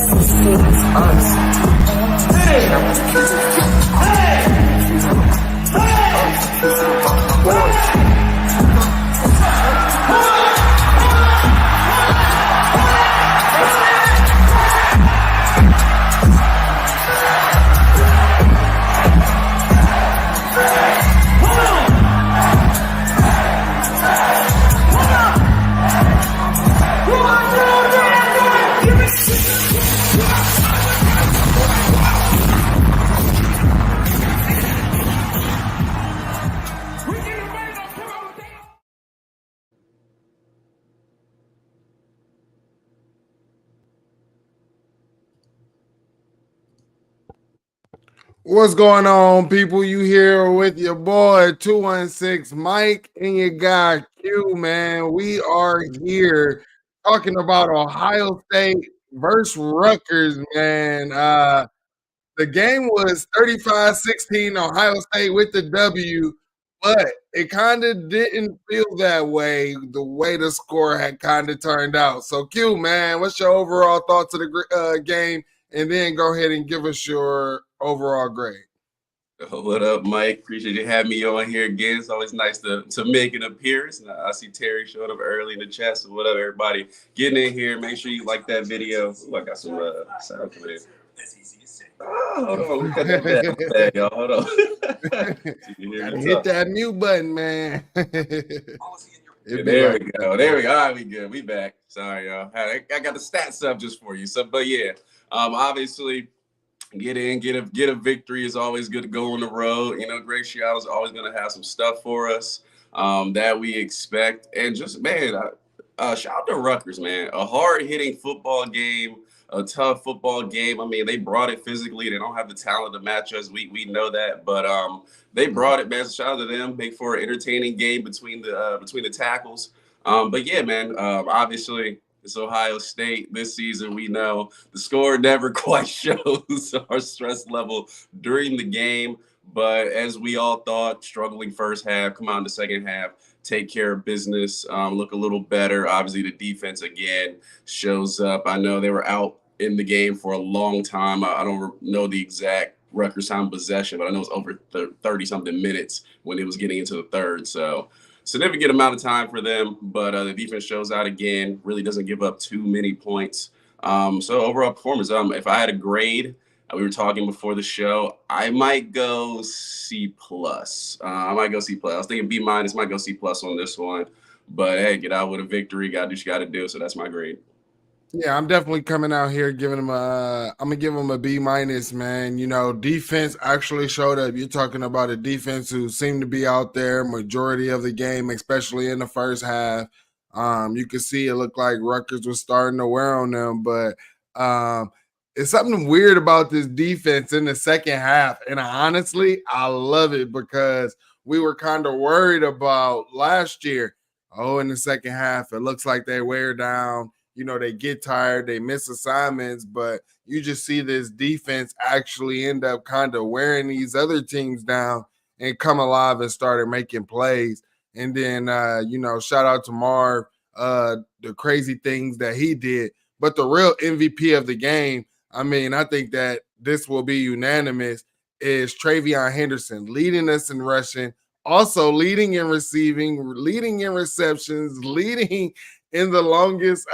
Inconsistencies What's going on, people? You here with your boy 216 Mike and your guy Q, man. We are here talking about Ohio State versus Rutgers, man. The game was 35-16 Ohio State with the W, but it kind of didn't feel that way, the way the score had kind of turned out. So, Q, man, what's your overall thoughts of the game? And then go ahead and give us your overall grade. What up, Mike? Appreciate you having me on here again. It's always nice to make an appearance. I see Terry showed up early in the chat, so what up, everybody? Getting in here. Make sure you like that video. Ooh, I got some sound coming in. Oh, hold on. Look at that bad, y'all. Hold on. Hit that mute button, man. Yeah, there we go. There we go. All right, we good. We back. Sorry, y'all. I got the stats up just for you. So, but yeah, obviously, get a victory is always good to go on the road. You know, Greg Schiano's always going to have some stuff for us that we expect. And just, man, shout out to Rutgers, man. A hard-hitting football game, a tough football game. I mean, they brought it physically. They don't have the talent to match us. We know that. But they brought it, man. So shout out to them. Make for an entertaining game between the tackles. But, yeah, man, obviously – it's Ohio State this season. We know the score never quite shows our stress level during the game. But as we all thought, struggling first half, come out in the second half, take care of business, look a little better. Obviously, the defense, again, shows up. I know they were out in the game for a long time. I don't know the exact Rutgers time possession, but I know it was over 30-something minutes when it was getting into the third. So significant amount of time for them, but the defense shows out again, really doesn't give up too many points. So overall performance, if I had a grade, we were talking before the show, I might go C+. I might go C+. I was thinking B-, might go C+ on this one. But, hey, get out with a victory, got to do what you got to do, so that's my grade. Yeah, I'm definitely coming out here giving him I'm gonna give him a B-, man. You know, defense actually showed up. You're talking about a defense who seemed to be out there majority of the game, especially in the first half. You could see it looked like Rutgers was starting to wear on them, but it's something weird about this defense in the second half. And honestly, I love it because we were kind of worried about last year. Oh, in the second half, it looks like they wear down. You know, they get tired, they miss assignments, but you just see this defense actually end up kind of wearing these other teams down and come alive and started making plays. And then, you know, shout out to Marv, the crazy things that he did. But the real MVP of the game, I mean, I think that this will be unanimous, is Treyveon Henderson leading us in rushing, also leading in receiving, leading in receptions, leading in the longest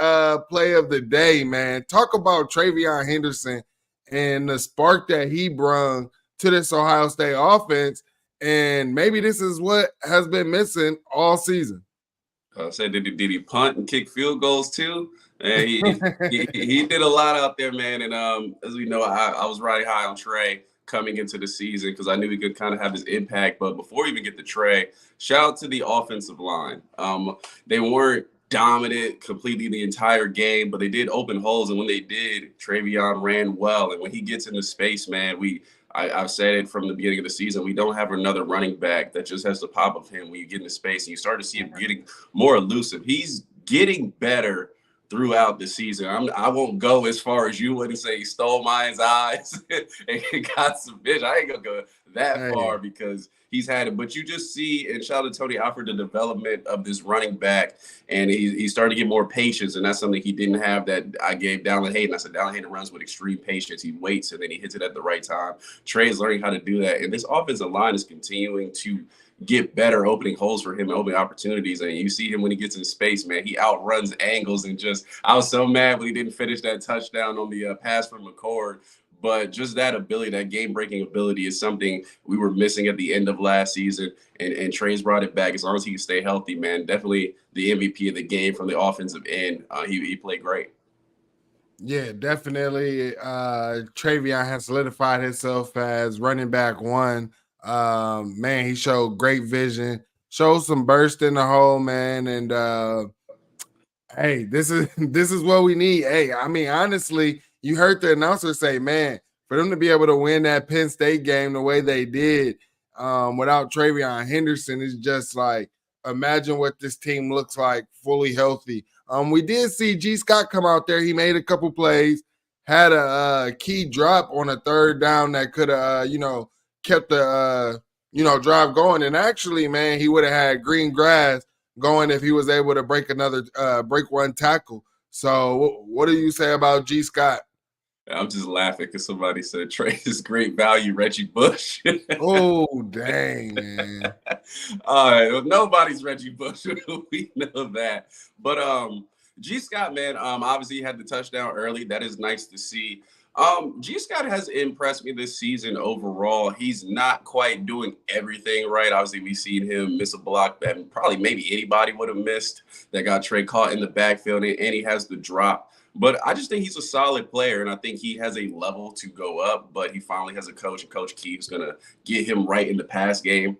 play of the day, man. Talk about Treyveon Henderson and the spark that he brought to this Ohio State offense. And maybe this is what has been missing all season. I said, did he punt and kick field goals too? And he did a lot out there, man. And as we know, I was riding high on Trey coming into the season because I knew he could kind of have his impact. But before we even get to Trey, shout out to the offensive line. They weren't dominant completely the entire game, but they did open holes. And when they did, Treyveon ran well. And when he gets into space, man, I've said it from the beginning of the season, we don't have another running back that just has the pop of him when you get into space and you start to see him getting more elusive. He's getting better throughout the season. I won't go as far as you would and say he stole Mine's eyes and got some bitch. I ain't gonna go that far because he's had it. But you just see, and shout out to Tony Alford, the development of this running back, and he's starting to get more patience, and that's something he didn't have that I gave Dallin Hayden. I said Dallin Hayden runs with extreme patience. He waits, and then he hits it at the right time. Trey is learning how to do that, and this offensive line is continuing to get better, opening holes for him and opening opportunities. And you see him when he gets in space, man, he outruns angles. And just, I was so mad when he didn't finish that touchdown on the pass from McCord. But just that ability, that game-breaking ability is something we were missing at the end of last season. And Trey's brought it back. As long as he can stay healthy, man, definitely the MVP of the game from the offensive end. He played great. Yeah, definitely. Treyveon has solidified himself as running back one. Man, he showed great vision, showed some burst in the hole, man. And hey, this is what we need. Hey, I mean, honestly, you heard the announcer say, man, for them to be able to win that Penn State game the way they did, without Treyveon Henderson, is just like, imagine what this team looks like fully healthy. We did see G. Scott come out there. He made a couple plays, had a key drop on a third down that could have, kept the, drive going. And actually, man, he would have had green grass going if he was able to break one tackle. So what do you say about G. Scott? I'm just laughing because somebody said Trey is great value, Reggie Bush. Oh, dang, man. All right. Well, nobody's Reggie Bush. We know that. But G. Scott, man, obviously he had the touchdown early. That is nice to see. G. Scott has impressed me this season overall. He's not quite doing everything right. Obviously, we've seen him miss a block that probably maybe anybody would have missed that got Trey caught in the backfield, and he has the drop. But I just think he's a solid player, and I think he has a level to go up. But he finally has a coach, and Coach Key is going to get him right in the pass game.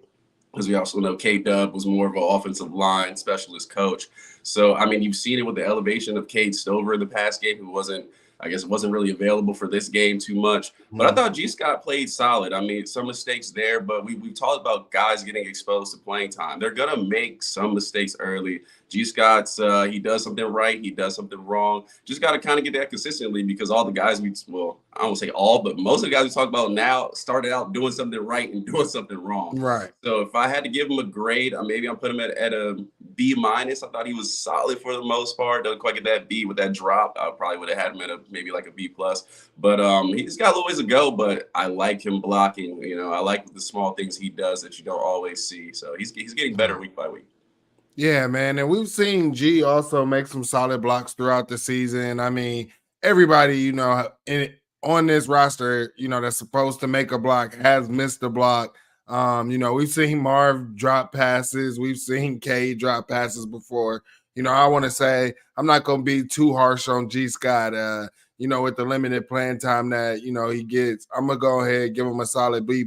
As we also know, K-Dub was more of an offensive line specialist coach. So, I mean, you've seen it with the elevation of Cade Stover in the pass game, who wasn't really available for this game too much. But I thought G. Scott played solid. I mean, some mistakes there, but we've talked about guys getting exposed to playing time. They're going to make some mistakes early. G. Scott's, he does something right, he does something wrong. Just got to kind of get that consistently because all the guys I don't say all, but most of the guys we talk about now started out doing something right and doing something wrong. Right. So if I had to give him a grade, maybe I'm putting him at a B-. I thought he was solid for the most part. Doesn't quite get that B with that drop. I probably would have had him at maybe like a B+. But he's got a little ways to go, but I like him blocking. I like the small things he does that you don't always see. So he's getting better week by week. Yeah, man. And we've seen G also make some solid blocks throughout the season. I mean, everybody, on this roster, that's supposed to make a block has missed a block. We've seen Marv drop passes. We've seen K drop passes before. I want to say I'm not going to be too harsh on G. Scott, with the limited playing time that, he gets. I'm going to go ahead and give him a solid B+.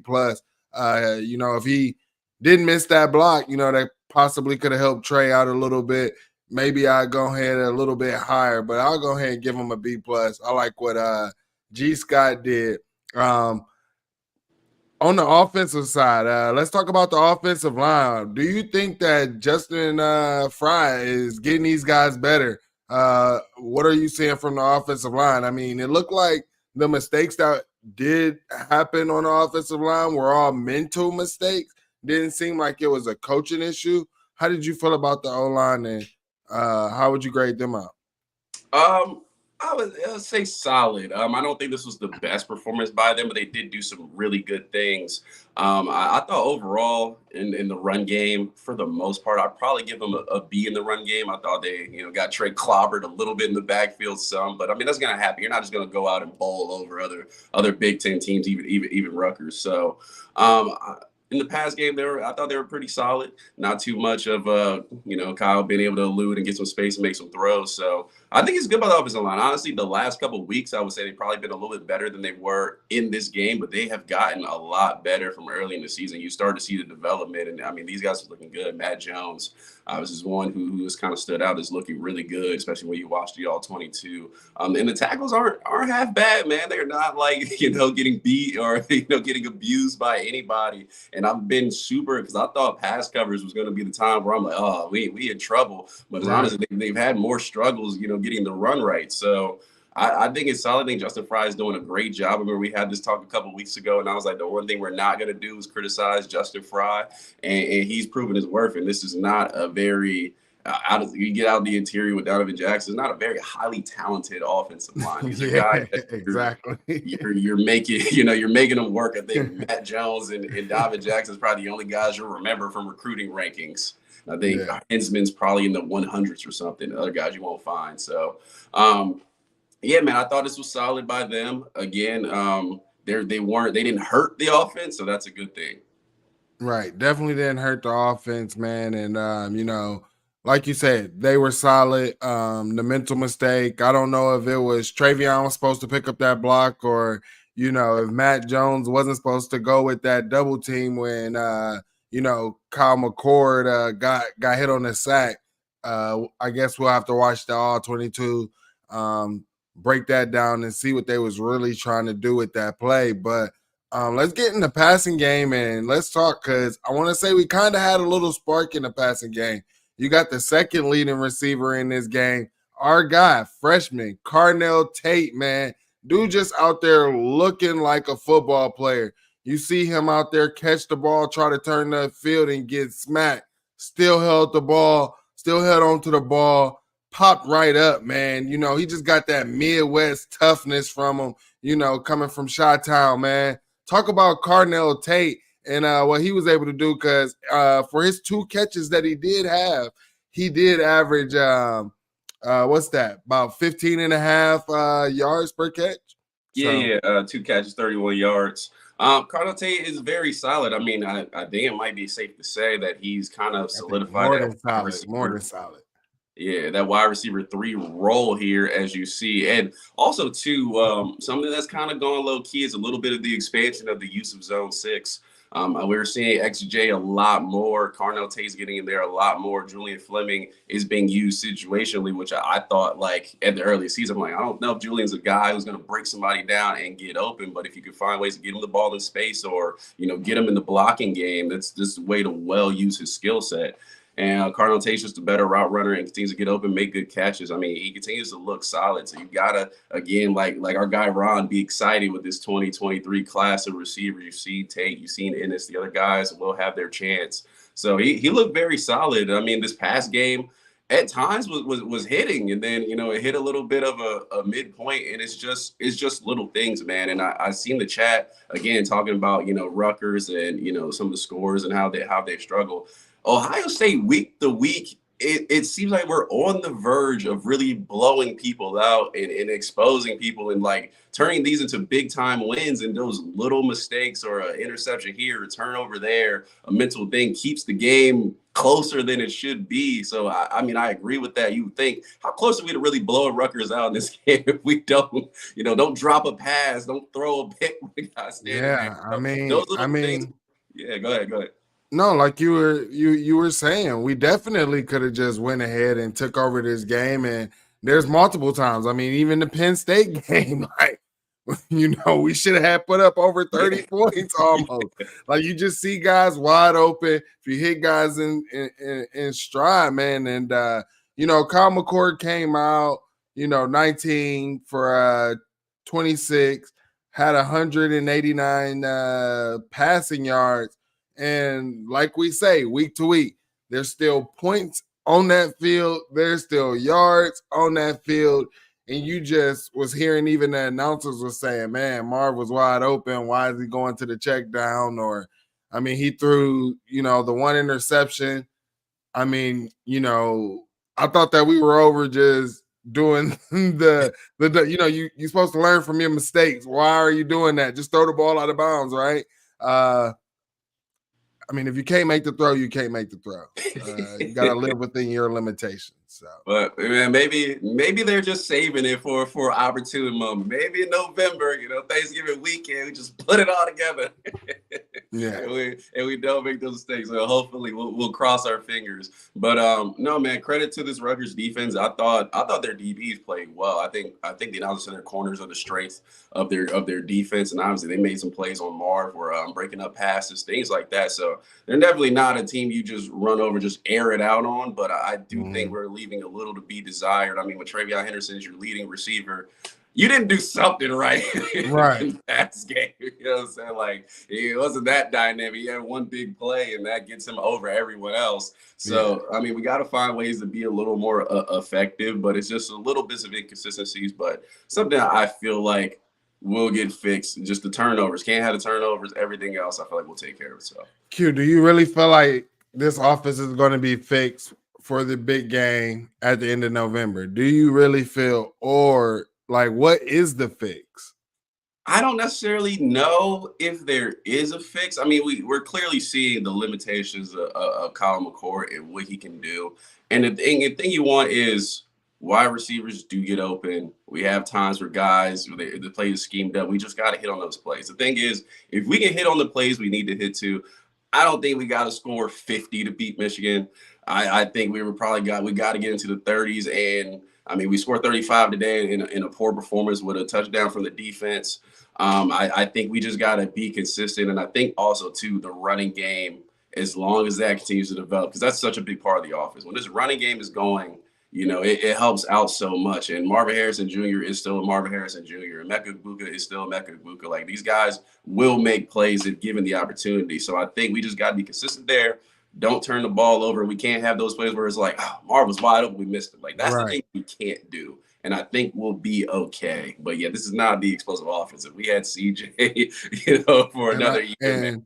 If he didn't miss that block, that possibly could have helped Trey out a little bit. Maybe I'll go ahead a little bit higher, but I'll go ahead and give him a B+. I like what G. Scott did. On the offensive side, let's talk about the offensive line. Do you think that Justin Fry is getting these guys better? What are you seeing from the offensive line? I mean, it looked like the mistakes that did happen on the offensive line were all mental mistakes. Didn't seem like it was a coaching issue. How did you feel about the O-line, and how would you grade them out? I would say solid. I don't think this was the best performance by them, but they did do some really good things. I thought overall in the run game, for the most part, I'd probably give them a B in the run game. I thought they, got Trey clobbered a little bit in the backfield some, but I mean that's gonna happen. You're not just gonna go out and bowl over other Big Ten teams, even Rutgers. So. In the past game, I thought they were pretty solid. Not too much of Kyle being able to elude and get some space and make some throws. So I think it's good by the offensive line. Honestly, the last couple of weeks, I would say they've probably been a little bit better than they were in this game, but they have gotten a lot better from early in the season. You start to see the development, and I mean these guys are looking good. Matt Jones, this is one who has kind of stood out as looking really good, especially when you watch the All-22. And the tackles aren't half bad, man. They're not like getting beat or getting abused by anybody. And I've been super because I thought pass coverage was going to be the time where I'm like, oh, we in trouble. But honestly, they've had more struggles, getting the run right. So I think it's solid. I think Justin Fry is doing a great job. I remember we had this talk a couple weeks ago, and I was like, the one thing we're not going to do is criticize Justin Fry, and he's proven his worth. And this is not a very you get out the interior with Donovan Jackson. It's not a very highly talented offensive line. These are guys that exactly. You're making you're making them work. I think Matt Jones and Donovan Jackson is probably the only guys you'll remember from recruiting rankings. I think Hinsman's probably in the 100s or something. The other guys you won't find. So, yeah, man, I thought this was solid by them. Again, they didn't hurt the offense, so that's a good thing. Right, definitely didn't hurt the offense, man. And like you said, they were solid. The mental mistake, I don't know if it was Treyveon was supposed to pick up that block, or if Matt Jones wasn't supposed to go with that double team when Kyle McCord got hit on the sack. I guess we'll have to watch the all 22, break that down and see what they was really trying to do with that play. But let's get in the passing game and let's talk, because I want to say we kind of had a little spark in the passing game. You got the second leading receiver in this game, our guy, freshman, Carnell Tate, man. Dude just out there looking like a football player. You see him out there catch the ball, try to turn the field and get smacked. Still held the ball, still held on to the ball, popped right up, man. He just got that Midwest toughness from him, coming from Chi-Town, man. Talk about Carnell Tate and what he was able to do, because for his 2 catches that he did have, he did average, what's that, about 15 and a half yards per catch? Yeah, 2 catches, 31 yards. Carnell Tate is very solid. I mean, I think it might be safe to say that he's kind of solidified more than solid. Yeah, that wide receiver 3 role here, as you see. And also, too, something that's kind of gone low key is a little bit of the expansion of the use of zone 6. We're seeing XJ a lot more. Carnell Tate's getting in there a lot more. Julian Fleming is being used situationally, which I thought, like, at the early season, I'm like, I don't know if Julian's a guy who's going to break somebody down and get open, but if you can find ways to get him the ball in space or, get him in the blocking game, that's just a way to well use his skill set. And Carnell Tate's just a better route runner and continues to get open, make good catches. I mean, he continues to look solid. So you gotta, again, like our guy Ron, be excited with this 2023 class of receivers. You've seen Tate, you've seen Ennis, the other guys will have their chance. So he looked very solid. I mean, this past game at times was hitting, and then it hit a little bit of a midpoint, and it's just little things, man. And I seen the chat again talking about Rutgers and some of the scores and how they struggle. Ohio State week to week, it seems like we're on the verge of really blowing people out and exposing people and like turning these into big time wins. And those little mistakes or an interception here, a turnover there, a mental thing keeps the game closer than it should be. So I mean, I agree with that. You would think, how close are we to really blowing Rutgers out in this game if we don't drop a pass, don't throw a pick? Yeah, I mean, yeah, go ahead. No, like you were saying, we definitely could have just went ahead and took over this game. And there's multiple times. I mean, even the Penn State game, like, we should have had put up over 30 points almost. Like, you just see guys wide open. If you hit guys in stride, man. And Kyle McCord came out, 19 for 26, had 189 passing yards. And like we say, week to week, there's still points on that field. There's still yards on that field. And you just was hearing even the announcers were saying, man, Marv was wide open. Why is he going to the check down? Or, I mean, he threw, the one interception. I mean, I thought that we were over just doing you're supposed to learn from your mistakes. Why are you doing that? Just throw the ball out of bounds, right? I mean, if you can't make the throw, you can't make the throw. You got to live within your limitations. So, but man, maybe they're just saving it for opportune moment. Maybe in November, Thanksgiving weekend, we just put it all together. Yeah, and we don't make those mistakes. So hopefully, we'll cross our fingers. But no, man, credit to this Rutgers defense. I thought their DBs played well. I think the analysis of their corners are the strength of their defense, and obviously they made some plays on Marv where breaking up passes, things like that. So they're definitely not a team you just run over, just air it out on. But I do think we're leaving a little to be desired. I mean, with Treyveon Henderson as your leading receiver, you didn't do something right Right. in the past game. You know what I'm saying? Like, it wasn't that dynamic. He had one big play, and that gets him over everyone else. So, I mean, we got to find ways to be a little more effective, but it's just a little bits of inconsistencies. But something I feel like will get fixed. Just the turnovers. Can't have the turnovers. Everything else, I feel like we'll take care of itself. Q, do you really feel like this offense is going to be fixed for the big game at the end of November? Do you really feel, or like, what is the fix? I don't necessarily know if there is a fix. I mean, we're clearly seeing the limitations of Kyle McCord and what he can do. And the thing you want is wide receivers do get open. We have times where guys, the play is schemed up. We just got to hit on those plays. The thing is, if we can hit on the plays we need to hit to, I don't think we got to score 50 to beat Michigan. I think we got to get into the 30s. And I mean, we scored 35 today in a poor performance with a touchdown from the defense. I think we just got to be consistent. And I think also, too, the running game, as long as that continues to develop, because that's such a big part of the offense. When this running game is going, it helps out so much. And Marvin Harrison Jr. is still a Marvin Harrison Jr. And Emeka Egbuka is still Emeka Egbuka. Like, these guys will make plays if given the opportunity. So I think we just got to be consistent there. Don't turn the ball over. We can't have those plays where it's like, oh, Marv was wide open, we missed him. Like, that's the thing we can't do. And I think we'll be okay. But yeah, this is not the explosive offense. If we had CJ, for another year,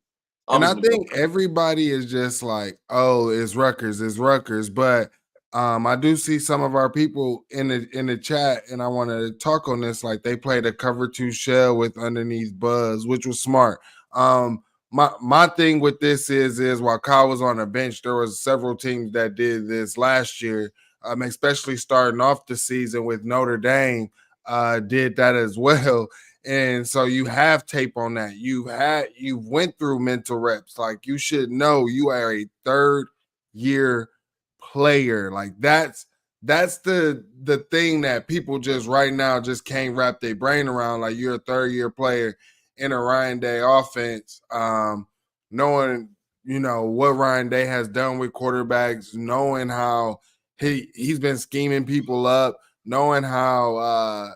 and I think everybody is just like, oh, it's Rutgers. But I do see some of our people in the chat, and I want to talk on this. Like, they played a cover 2 shell with underneath Buzz, which was smart. My thing with this is while Kyle was on the bench, there was several teams that did this last year, especially starting off the season with Notre Dame, did that as well. And so you have tape on that. You went through mental reps. Like, you should know you are a 3rd year player. Like, that's the thing that people just right now just can't wrap their brain around. Like, you're a 3rd year player in a Ryan Day offense, knowing what Ryan Day has done with quarterbacks, knowing how he's been scheming people up, knowing how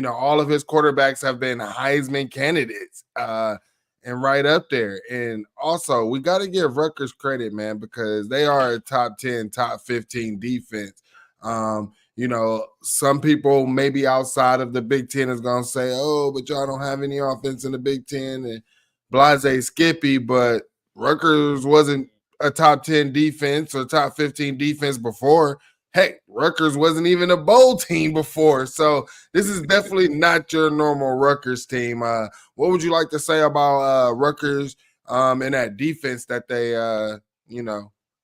all of his quarterbacks have been Heisman candidates, and right up there. And also, we got to give Rutgers credit, man, because they are a top 10, top 15 defense. Some people maybe outside of the Big Ten is going to say, oh, but y'all don't have any offense in the Big Ten and blase Skippy, but Rutgers wasn't a top 10 defense or top 15 defense before. Heck, Rutgers wasn't even a bowl team before. So this is definitely not your normal Rutgers team. What would you like to say about Rutgers and that defense that they,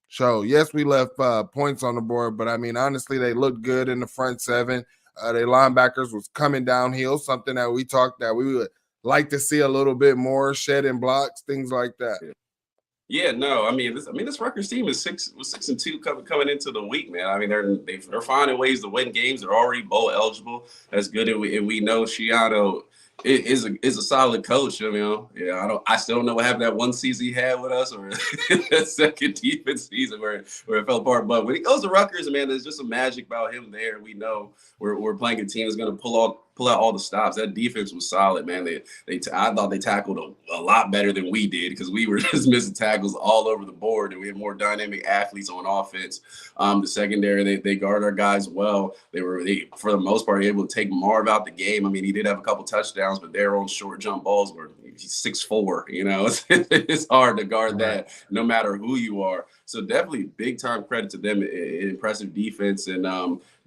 show? Yes, we left points on the board, but I mean, honestly, they looked good in the front 7. Their linebackers was coming downhill, something that we talked that we would like to see a little bit more, shedding blocks, things like that. Yeah, no, I mean this Rutgers team was 6-2 coming into the week, man. I mean they're finding ways to win games. They're already bowl eligible. That's good, and we know Shiano is a solid coach. I still don't know what happened that one season he had with us, or that second defense season where it fell apart. But when he goes to Rutgers, man, there's just some magic about him there. We know we're playing a team that's going to pull out all the stops. That defense was solid, man. I thought they tackled a lot better than we did, because we were just missing tackles all over the board, and we had more dynamic athletes on offense. The secondary, they guard our guys well. They for the most part able to take Marv out the game. I mean, he did have a couple touchdowns, but they're on short jump balls where he's 6'4". It's hard to guard that no matter who you are. So definitely big time credit to them. Impressive defense, and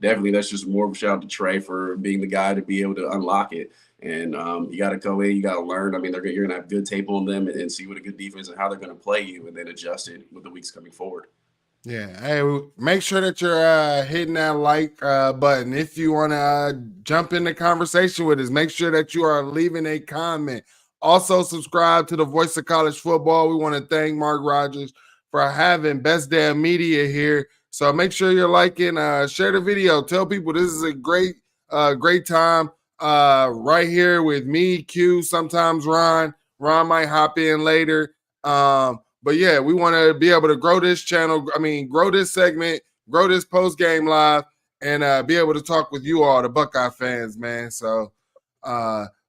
definitely that's just more of a shout out to Trey for being the guy to be able to unlock it. And you got to go in, you got to learn. I mean, you're going to have good tape on them and see what a good defense and how they're going to play you, and then adjust it with the weeks coming forward. Yeah. Hey, make sure that you're hitting that like button. If you want to jump in the conversation with us, make sure that you are leaving a comment. Also, subscribe to the Voice of College Football. We want to thank Mark Rogers for having Best Damn Media here. So make sure you're liking, share the video. Tell people this is a great time right here with me, Q, sometimes Ron. Ron might hop in later. But yeah, we want to be able to grow this channel. I mean, grow this segment, grow this post game live, and be able to talk with you all, the Buckeye fans, man. So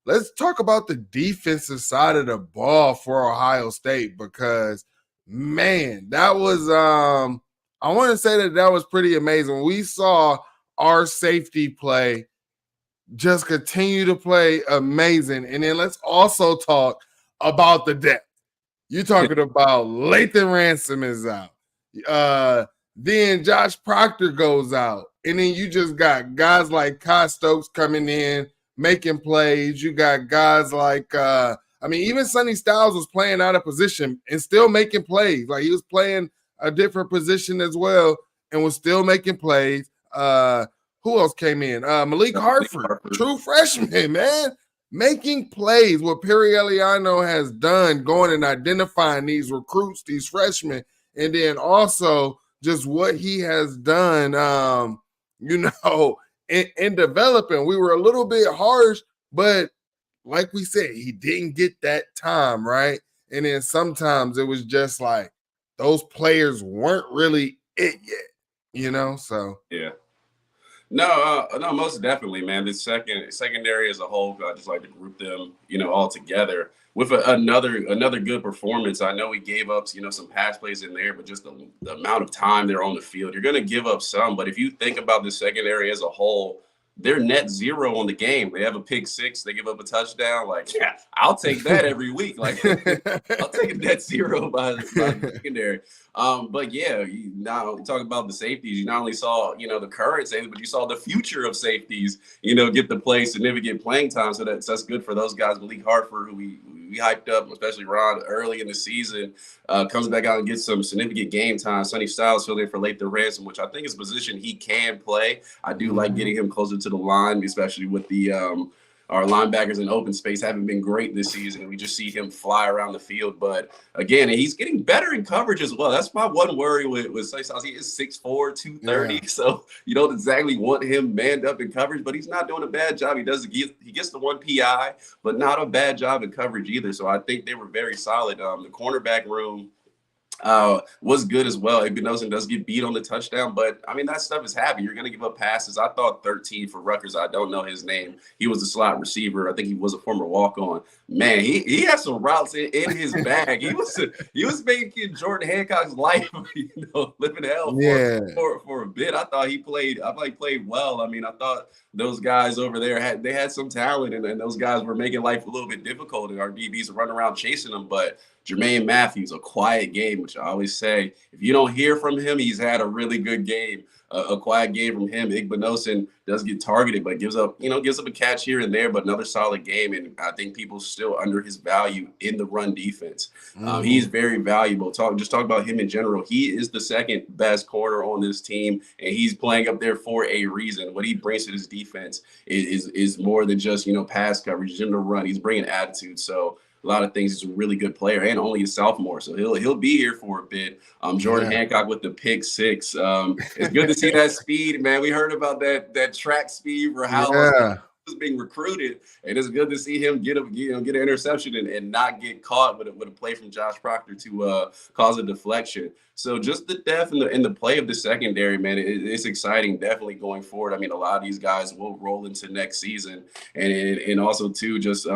let's talk about the defensive side of the ball for Ohio State, because, man, that was I want to say that was pretty amazing. We saw our safety play just continue to play amazing. And then let's also talk about the depth. You're talking about Lathan Ransom is out. Then Josh Proctor goes out. And then you just got guys like Kai Stokes coming in, making plays. You got guys like, even Sonny Styles was playing out of position and still making plays. Like, he was playing a different position as well and was still making plays. Who else came in? Malik Hartford, true freshman, man. Making plays, what Perry Eliano has done, going and identifying these recruits, these freshmen, and then also just what he has done, in developing. We were a little bit harsh, but like we said, he didn't get that time, right? And then sometimes it was just like those players weren't really it yet, so. Yeah. No, most definitely, man. The secondary as a whole, I just like to group them, all together with another good performance. I know we gave up, some pass plays in there, but just the amount of time they're on the field, you're going to give up some. But if you think about the secondary as a whole, they're net zero on the game. They have a pick six. They give up a touchdown. Like, yeah, I'll take that every week. Like, I'll take a net zero by the secondary. But yeah, now talk about the safeties. You not only saw, the current safeties, but you saw the future of safeties, get to play significant playing time. So that's good for those guys. Malik Hartford, who we hyped up, especially Ron early in the season, comes back out and gets some significant game time. Sonny Styles filling in for Lathan Ransom, which I think is a position he can play. I do like getting him closer to the line, especially with the our linebackers in open space haven't been great this season. We just see him fly around the field. But again, he's getting better in coverage as well. That's my one worry with Sonny Styles. He is 6'4", 230. Yeah. So you don't exactly want him manned up in coverage, but he's not doing a bad job. He gets the one PI, but not a bad job in coverage either. So I think they were very solid. The cornerback room was good as well. Abe Nelson does get beat on the touchdown, but that stuff is happy. You're going to give up passes. I thought 13 for Rutgers. I don't know his name. He was a slot receiver. I think he was a former walk-on. Man, he had some routes in his bag. He was making Jordan Hancock's life, living hell for a bit. I thought he played well. I thought those guys over there had some talent, and those guys were making life a little bit difficult, and our DBs running around chasing them, but Jermaine Matthews, a quiet game, which I always say, if you don't hear from him, he's had a really good game. A quiet game from him. Igbinosun does get targeted, but gives up a catch here and there, but another solid game. And I think people still under his value in the run defense. He's very valuable. Talk about him in general. He is the second best corner on this team, and he's playing up there for a reason. What he brings to this defense is more than just pass coverage in the run. He's bringing attitude. So a lot of things. He's a really good player and only a sophomore, so he'll be here for a bit. Jordan Hancock with the pick six. It's good to see that speed, man. We heard about that track speed for how long he was being recruited, and it's good to see him get an interception and not get caught with a play from Josh Proctor to cause a deflection. So just the depth and the play of the secondary, man, it's exciting. Definitely going forward. A lot of these guys will roll into next season, and also too just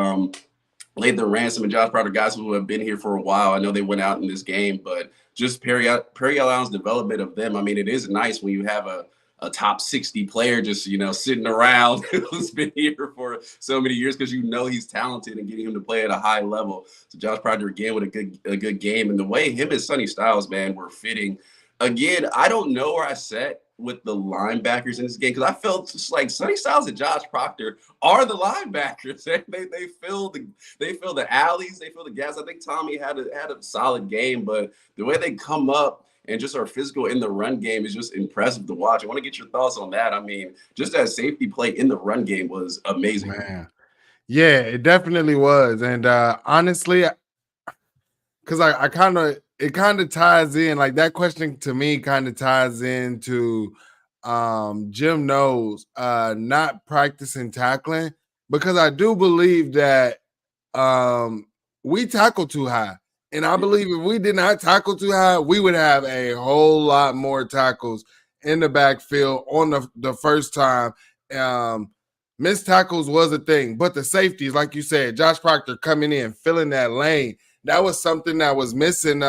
Lathan Ransom and Josh Proctor, guys who have been here for a while. I know they went out in this game, but just Perry Allen's development of them. It is nice when you have a top 60 player just, sitting around who's been here for so many years, because he's talented, and getting him to play at a high level. So Josh Proctor again with a good game, and the way him and Sonny Styles, man, were fitting. Again, I don't know where I sat with the linebackers in this game, because I felt just like Sonny Styles and Josh Proctor are the linebackers. They fill the alleys, they fill the gaps. I think Tommy had a solid game, but the way they come up and just are physical in the run game is just impressive to watch. I want to get your thoughts on that. Just that safety play in the run game was amazing. Man. Yeah, it definitely was. And honestly, because it kind of ties in, like that question to me kind of ties into Jim Knowles not practicing tackling, because I do believe that we tackle too high. And I believe if we did not tackle too high, we would have a whole lot more tackles. in the backfield on the first time. Missed tackles was a thing, but the safeties, like you said, Josh Proctor coming in, filling that lane, that was something that was missing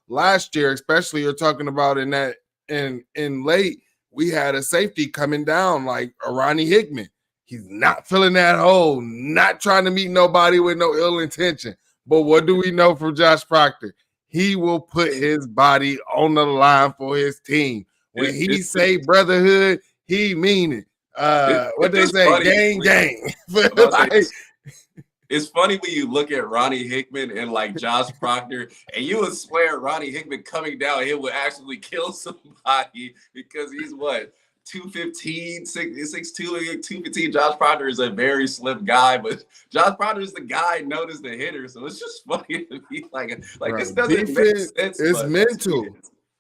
last year, especially you're talking about in late, we had a safety coming down like a Ronnie Hickman. He's not filling that hole, not trying to meet nobody with no ill intention. But what do we know from Josh Proctor? He will put his body on the line for his team. When he say brotherhood, he mean it. What they say, gang. It's funny when you look at Ronnie Hickman and like Josh Proctor, and you would swear Ronnie Hickman coming down here would actually kill somebody because he's what, 215, 6'2", 215. Josh Proctor is a very slim guy, but Josh Proctor is the guy known as the hitter. So it's just funny to be like this doesn't make sense. It's mental.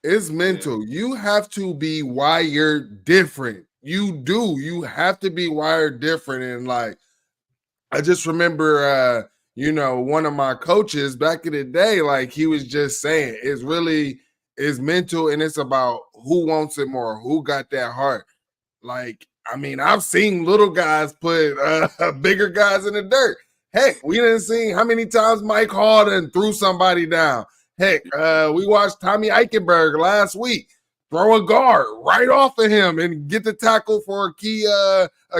It's mental. Yeah. You have to be wired different. You do. You have to be wired different. And like, I just remember, one of my coaches back in the day, like he was just saying, it's mental and it's about who wants it more, who got that heart. Like, I mean, I've seen little guys put bigger guys in the dirt. Heck, we didn't see how many times Mike Harden threw somebody down. Heck, we watched Tommy Eichenberg last week throw a guard right off of him and get the tackle for a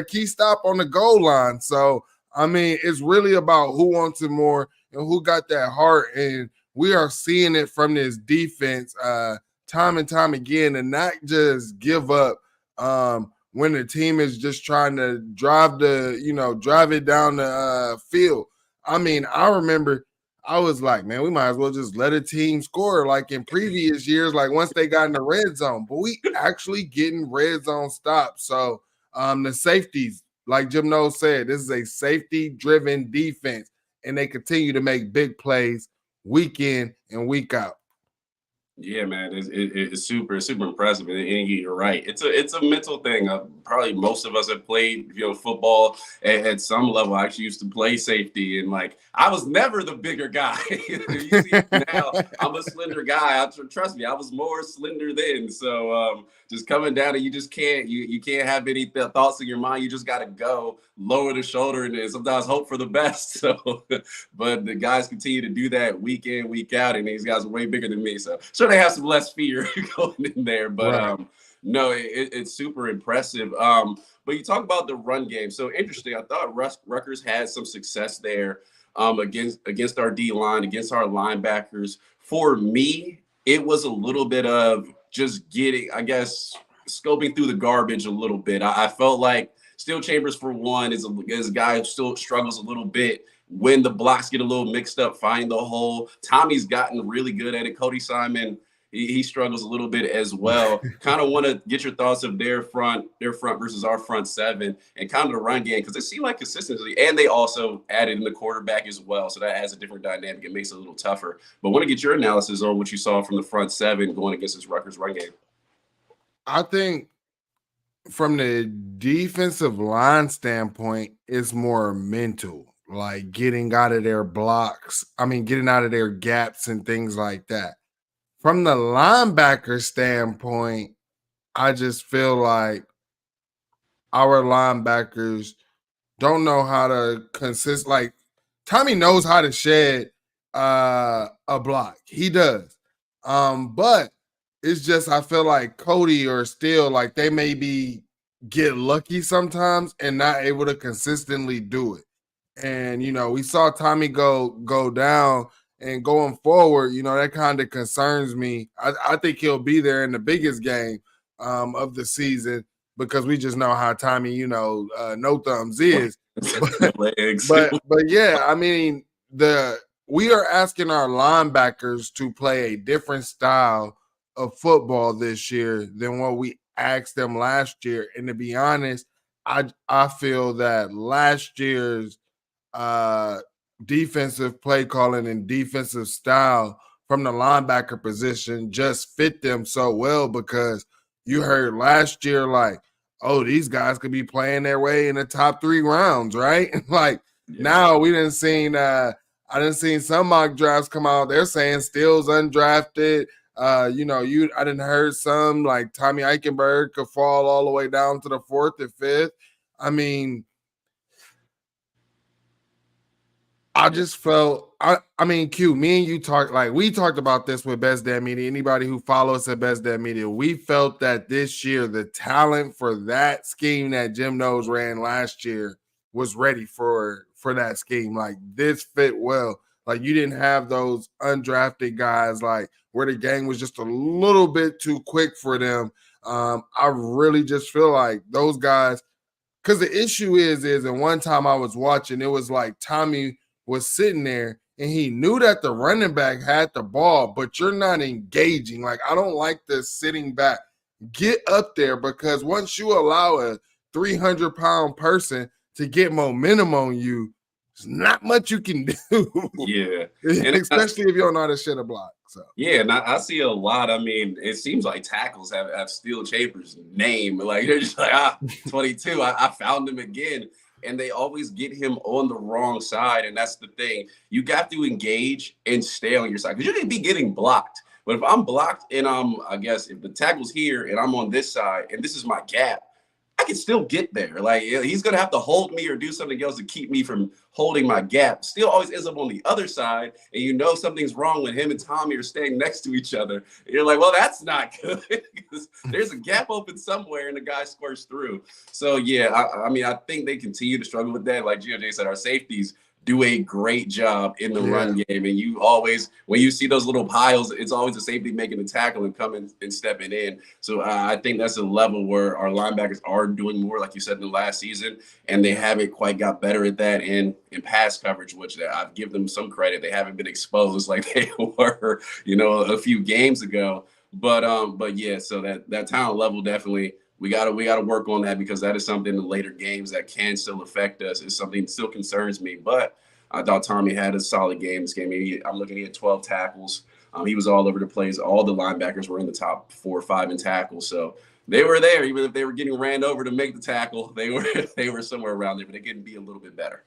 key stop on the goal line. So, I mean, it's really about who wants it more and who got that heart. And we are seeing it from this defense time and time again, and not just give up when the team is just trying to drive it down the field. I mean, I remember I was like, man, we might as well just let a team score like in previous years, like once they got in the red zone. But we actually getting red zone stops. So the safeties, like Jim Knowles said, this is a safety-driven defense, and they continue to make big plays week in and week out. Yeah, man, it's super impressive, and you're right. It's a mental thing. Probably most of us have played, football at some level. I actually used to play safety, and like I was never the bigger guy. You see now, I'm a slender guy. Trust me, I was more slender then. So just coming down, and you just can't have any thoughts in your mind. You just got to go lower the shoulder and then sometimes hope for the best. So, but the guys continue to do that week in, week out, and these guys are way bigger than me. So sure, they have some less fear going in there, but right. No, it's super impressive. But you talk about the run game. So interesting. I thought Rutgers had some success there against our D line, against our linebackers. For me, it was a little bit of just getting, I guess, scoping through the garbage a little bit. I felt like Steel Chambers, for one, is a guy who still struggles a little bit when the blocks get a little mixed up, find the hole. Tommy's gotten really good at it. Cody Simon, he struggles a little bit as well. Kind of want to get your thoughts of their front versus our front seven and kind of the run game, because it seemed like consistency. And they also added in the quarterback as well. So that adds a different dynamic. It makes it a little tougher. But I want to get your analysis on what you saw from the front seven going against this Rutgers run game. I think from the defensive line standpoint, it's more mental, like getting out of their blocks. I mean, getting out of their gaps and things like that. From the linebacker standpoint, I just feel like our linebackers don't know how to consist. Like Tommy knows how to shed a block. He does. But it's just I feel like Cody or Steele, like they maybe get lucky sometimes and not able to consistently do it. And we saw Tommy go down. And going forward, that kind of concerns me. I think he'll be there in the biggest game of the season because we just know how Tommy, no thumbs is. But yeah, I mean, we are asking our linebackers to play a different style of football this year than what we asked them last year. And to be honest, I feel that last year's defensive play calling and defensive style from the linebacker position just fit them so well, because you heard last year like, oh, these guys could be playing their way in the top 3 rounds, right? Like now we didn't seen I didn't see some mock drafts come out. They're saying Steele's undrafted, I didn't heard some like Tommy Eichenberg could fall all the way down to the 4th and 5th. I mean, I just felt Q, me and you we talked about this with Best Damn Media. Anybody who follows at Best Damn Media, we felt that this year the talent for that scheme that Jim Knowles ran last year was ready for that scheme. Like this fit well. Like you didn't have those undrafted guys like where the game was just a little bit too quick for them. I really just feel like those guys, because the issue is and one time I was watching, it was like Tommy was sitting there and he knew that the running back had the ball, but you're not engaging. Like, I don't like this sitting back. Get up there, because once you allow a 300-pound person to get momentum on you, there's not much you can do. Yeah. Especially if you don't know how to shit a block. So yeah, and I see a lot. I mean, it seems like tackles have Steel Chambers' name. Like they're just like, 22. I found him again. And they always get him on the wrong side. And that's the thing. You got to engage and stay on your side, because you can be getting blocked. But if I'm blocked and I guess if the tackle's here and I'm on this side and this is my gap, I can still get there. Like he's going to have to hold me or do something else to keep me from holding my gap. Still always ends up on the other side. And you know something's wrong when him and Tommy are staying next to each other. And you're like, well, that's not good, because there's a gap open somewhere and the guy squirts through. So, yeah, I mean, I think they continue to struggle with that. Like GOJ said, our safeties do a great job in the run game. And you always, when you see those little piles, it's always a safety making the tackle and coming and stepping in. So I think that's a level where our linebackers are doing more, like you said, in the last season, and they haven't quite got better at that in pass coverage, which I give them some credit. They haven't been exposed like they were, a few games ago. But yeah, so that talent level definitely, we gotta work on that, because that is something in later games that can still affect us. It's something that still concerns me. But I thought Tommy had a solid game this game. I'm looking at 12 tackles. He was all over the place. All the linebackers were in the top 4 or 5 in tackles. So they were there, even if they were getting ran over to make the tackle. They were somewhere around there, but they could be a little bit better.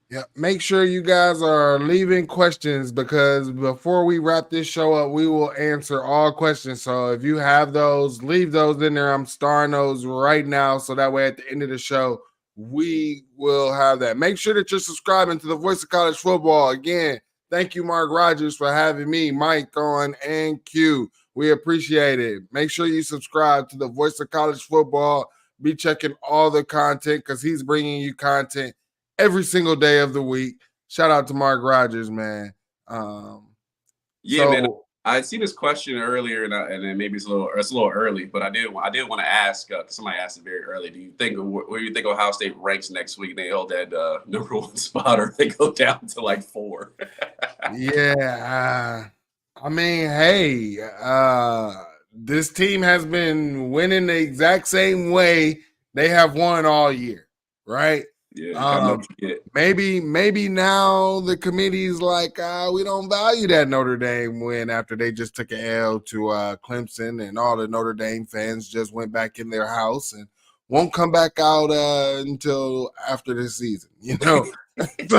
Yeah, make sure you guys are leaving questions, because before we wrap this show up, we will answer all questions. So if you have those, leave those in there. I'm starring those right now, so that way at the end of the show, we will have that. Make sure that you're subscribing to the Voice of College Football. Again, thank you, Mark Rogers, for having me, Mike, on, and Q. We appreciate it. Make sure you subscribe to the Voice of College Football. Be checking all the content, because he's bringing you content every single day of the week. Shout out to Mark Rogers, man. Man, I had seen this question earlier, and then maybe it's a little early, but I did want to ask. Somebody asked it very early. Do you think where do you think Ohio State ranks next week? They hold that number 1 spot, or they go down to like 4? Yeah, I mean, hey, this team has been winning the exact same way they have won all year, right? Yeah, maybe now the committee's like, we don't value that Notre Dame win after they just took an L to Clemson, and all the Notre Dame fans just went back in their house and won't come back out until after the season,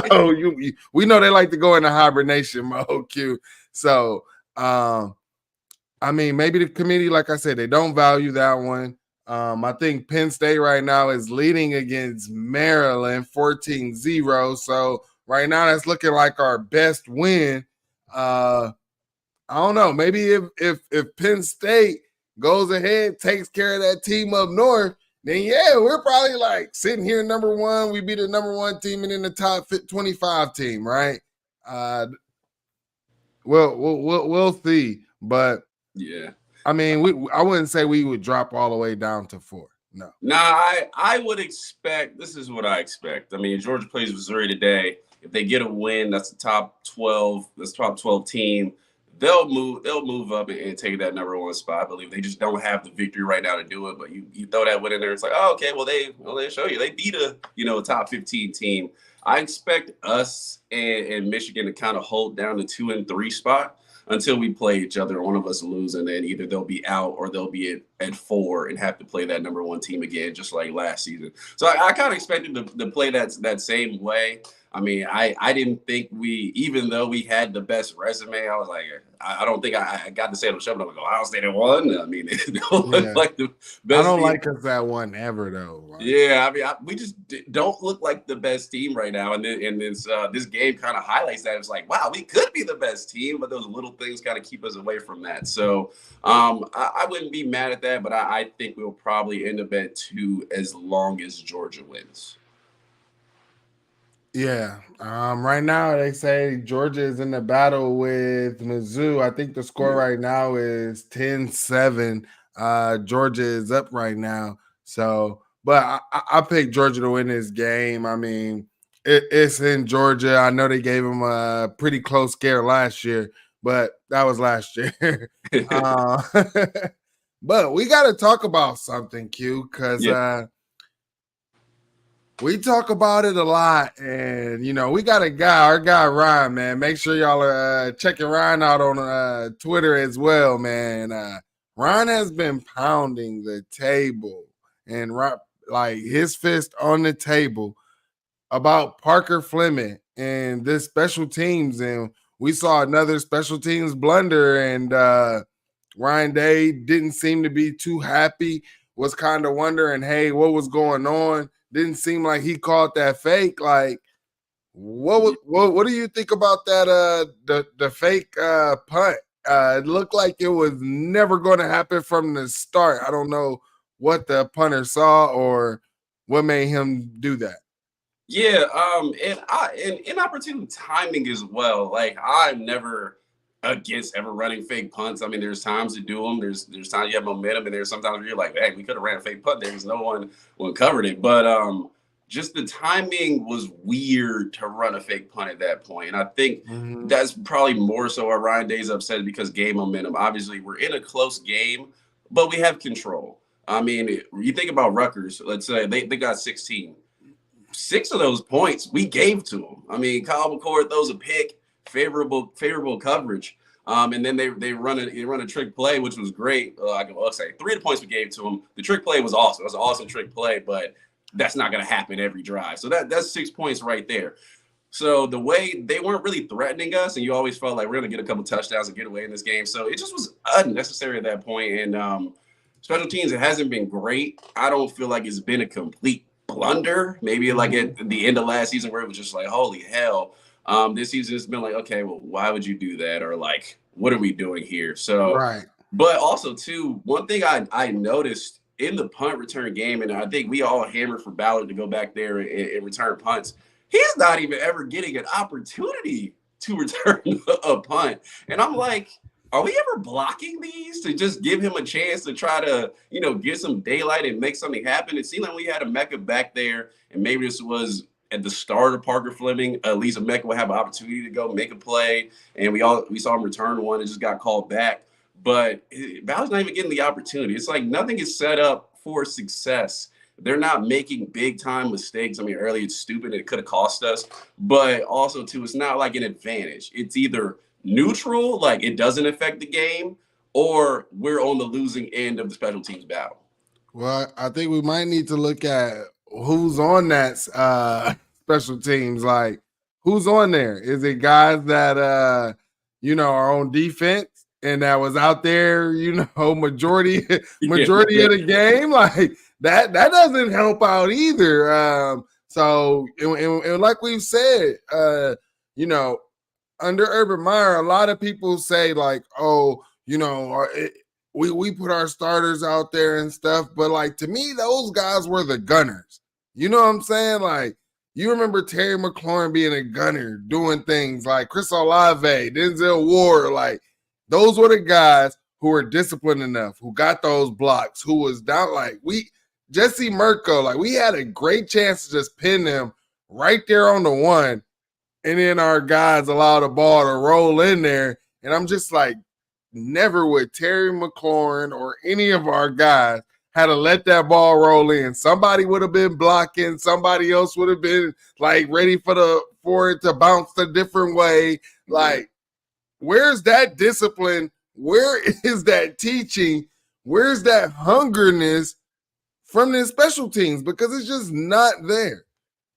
So we know they like to go into hibernation mode, Q. So I mean, maybe the committee, like I said, they don't value that one. I think Penn State right now is leading against Maryland 14-0. So right now that's looking like our best win. I don't know. Maybe if Penn State goes ahead, takes care of that team up north, then yeah, we're probably like sitting here number 1. We be the number 1 team and in the top 25 team, right? We'll see. But yeah. I mean, I wouldn't say we would drop all the way down to 4. No. I would expect, this is what I expect. I mean, Georgia plays Missouri today. If they get a win, that's the top 12. That's top 12 team. They'll move up and take that number 1 spot. I believe they just don't have the victory right now to do it. But you throw that win in there, it's like, oh, okay, well they show you they beat a top 15 team. I expect us and Michigan to kind of hold down the 2 and 3 spot until we play each other. One of us will lose, and then either they'll be out or they'll be at 4 and have to play that number 1 team again, just like last season. So I kind of expected to play that same way. I mean, I didn't think even though we had the best resume, I was like, I don't think I got to say it on the show, but I'm like, Ohio State had won. I mean, it don't Yeah. look like the best I don't team. like us that one ever though. Like, Yeah, I mean, we just don't look like the best team right now, and this game kind of highlights that. It's like, wow, we could be the best team, but those little things kind of keep us away from that. So I wouldn't be mad at that, but I think we'll probably end up at 2 as long as Georgia wins. yeah. Right now they say Georgia is in the battle with Mizzou. I think the score right now is 10-7. Georgia is up right now. So, but I picked Georgia to win this game. I mean, it's in Georgia. I know they gave them a pretty close scare last year, but that was last year. But we got to talk about something, Q, because we talk about it a lot, and we got our guy Ryan, man. Make sure y'all are checking Ryan out on Twitter as well, man. Ryan has been pounding the table and like his fist on the table about Parker Fleming and this special teams, and we saw another special teams blunder, and Ryan Day didn't seem to be too happy. Was kind of wondering, hey, what was going on? Didn't seem like he caught that fake. Like, what do you think about that? The fake punt. It looked like it was never going to happen from the start. I don't know what the punter saw or what made him do that. Yeah, and inopportune timing as well. Like I'm never against ever running fake punts. I mean, there's times to do them. There's times you have momentum, and there's sometimes where you're like, hey, we could have ran a fake punt. There's no one covered it, but just the timing was weird to run a fake punt at that point. And I think that's probably more so why Ryan Day's upset because game momentum. Obviously, we're in a close game, but we have control. I mean, you think about Rutgers. Let's say they got 16. 6 of those points we gave to them. I mean, Kyle McCord throws a pick, favorable coverage, and then they run a trick play, which was great. I'll say 3 of the points we gave to them. The trick play was awesome. It was an awesome trick play, but that's not going to happen every drive. So that's 6 points right there. So the way they weren't really threatening us, and you always felt like we're going to get a couple touchdowns and get away in this game. So it just was unnecessary at that point. And special teams, it hasn't been great. I don't feel like it's been a complete blunder. Maybe like at the end of last season where it was just like, holy hell. This season has been like, okay, well, why would you do that? Or like, what are we doing here? So, right. But also too, one thing I noticed in the punt return game, and I think we all hammered for Ballard to go back there and return punts. He's not even ever getting an opportunity to return a punt. And I'm like, are we ever blocking these to just give him a chance to try to, get some daylight and make something happen? It seemed like we had a Mecca back there, and maybe this was at the start of Parker Fleming. At least a Mecca would have an opportunity to go make a play, and we saw him return one and just got called back. But Ballard's not even getting the opportunity. It's like nothing is set up for success. They're not making big time mistakes. I mean, early it's stupid. It could have cost us, but also too, it's not like an advantage. It's either neutral, like it doesn't affect the game, or we're on the losing end of the special teams battle. Well, I think we might need to look at who's on that special teams. Like, who's on there? Is it guys that are on defense and that was out there, majority of the game? Like that doesn't help out either. So and like we've said, under Urban Meyer, a lot of people say like, oh, we put our starters out there and stuff, but like to me, those guys were the gunners. You know what I'm saying? Like you remember Terry McLaurin being a gunner, doing things like Chris Olave, Denzel Ward, like those were the guys who were disciplined enough, who got those blocks, who was down like Jesse Mirko, like we had a great chance to just pin them right there on the one. And then our guys allow the ball to roll in there. And I'm just like, never would Terry McLaurin or any of our guys had to let that ball roll in. Somebody would have been blocking. Somebody else would have been like ready for it to bounce a different way. Like, where's that discipline? Where is that teaching? Where's that hungerness from the special teams? Because it's just not there.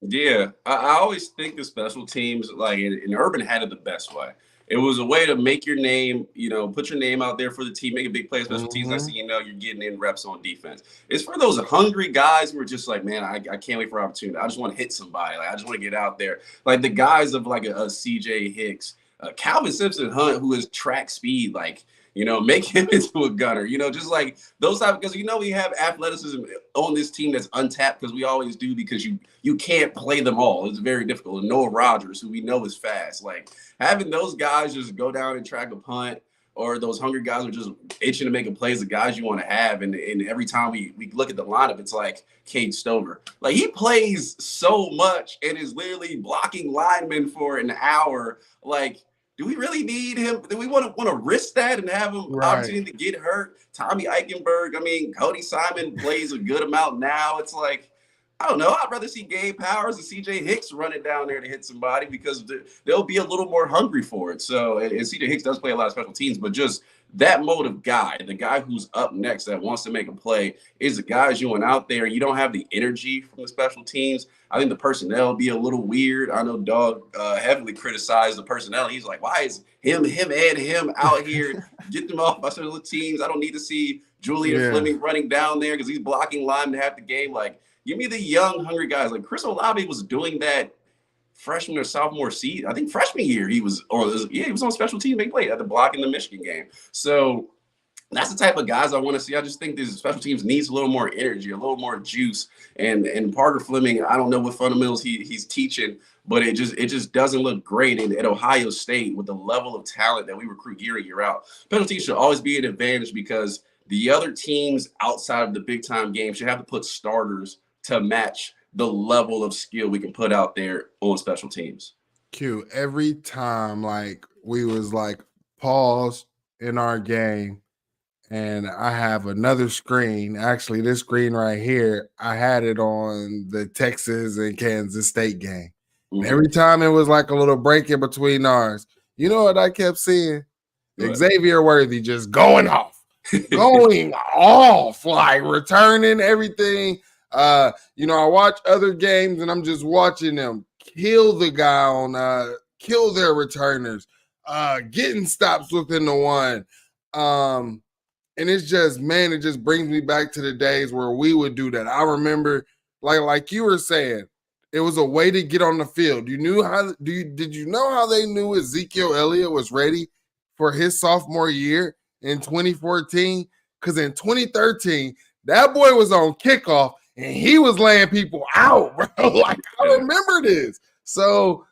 Yeah, I always think the special teams, like in Urban, had it the best way. It was a way to make your name, put your name out there for the team, make a big play, special teams. Mm-hmm. Next thing you know, you're getting in reps on defense. It's for those hungry guys who are just like, man, I can't wait for opportunity. I just want to hit somebody. Like, I just want to get out there. Like the guys of like a CJ Hicks, Calvin Simpson Hunt, who is track speed, like, make him into a gunner, just like those type, because we have athleticism on this team that's untapped, because we always do, because you can't play them all. It's very difficult. And Noah Rogers, who we know is fast, like having those guys just go down and track a punt, or those hungry guys who are just itching to make a play, is the guys you want to have. And every time we look at the lineup, it's like Cade Stover. Like, he plays so much and is literally blocking linemen for an hour. Like, do we really need him? Do we want to risk that and have him opportunity to get hurt? Tommy Eichenberg, Cody Simon plays a good amount now. It's like, I don't know. I'd rather see Gabe Powers and CJ Hicks running down there to hit somebody, because they'll be a little more hungry for it. So, and CJ Hicks does play a lot of special teams, but just that mode of guy, the guy who's up next that wants to make a play, is the guys you want out there. You don't have the energy from the special teams. I think the personnel will be a little weird. I know Dog heavily criticized the personnel. He's like, why is him out here? Get them off my special teams. I don't need to see Julian Fleming running down there because he's blocking linemen half the game. Like, give me the young, hungry guys. Like Chris Olave was doing that freshman or sophomore season. I think freshman year he was on special teams. They played at the block in the Michigan game. So that's the type of guys I want to see. I just think these special teams needs a little more energy, a little more juice. And Parker Fleming, I don't know what fundamentals he's teaching, but it just doesn't look great at Ohio State with the level of talent that we recruit year in, year out. Special teams should always be an advantage, because the other teams outside of the big time game should have to put starters to match the level of skill we can put out there on special teams. Q, every time like we was like paused in our game, and I have another screen. Actually, this screen right here, I had it on the Texas and Kansas State game. Mm-hmm. Every time it was like a little break in between ours. You know what I kept seeing? What? Xavier Worthy just going off, like returning everything. I watch other games and I'm just watching them kill the guy on kill their returners, getting stops within the one. And it's just, man, it just brings me back to the days where we would do that. I remember, like you were saying, it was a way to get on the field. Did you know how they knew Ezekiel Elliott was ready for his sophomore year in 2014? Because in 2013, that boy was on kickoff and he was laying people out, bro. Like, I remember this. So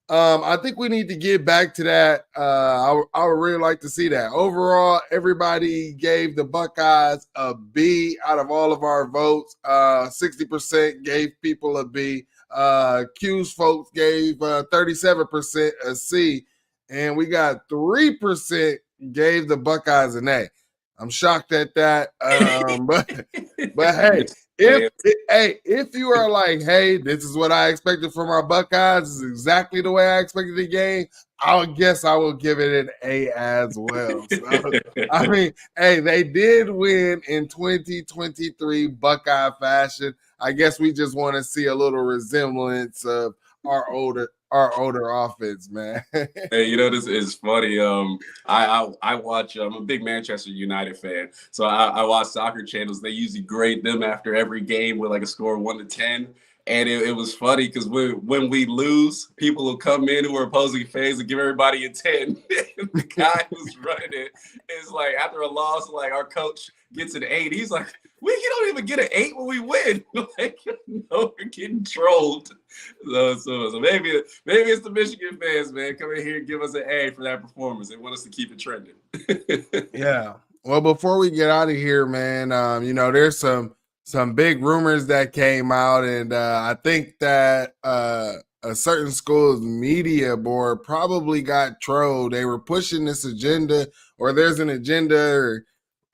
I think we need to get back to that. I would really like to see that. Overall, everybody gave the Buckeyes a B out of all of our votes. 60% gave people a B. Q's folks gave 37% a C. And we got 3% gave the Buckeyes an A. I'm shocked at that. But hey, if you are like, hey, this is what I expected from our Buckeyes, this is exactly the way I expected the game, I will give it an A as well. So, hey, they did win in 2023 Buckeye fashion. I guess we just want to see a little resemblance of our older offense, man. Hey, this is funny. I watch. I'm a big Manchester United fan, so I watch soccer channels. They usually grade them after every game with like a score of 1 to 10. And it was funny because when we lose, people will come in who are opposing fans and give everybody a 10. The guy who's running it is like, after a loss, like our coach gets an 8. He's like, we don't even get an 8 when we win. Like, we're getting trolled. So maybe it's the Michigan fans, man. Come in here and give us an A for that performance. They want us to keep it trending. Yeah. Well, before we get out of here, man, there's some big rumors that came out, and I think that a certain school's media board probably got trolled. They were pushing this agenda, or there's an agenda, or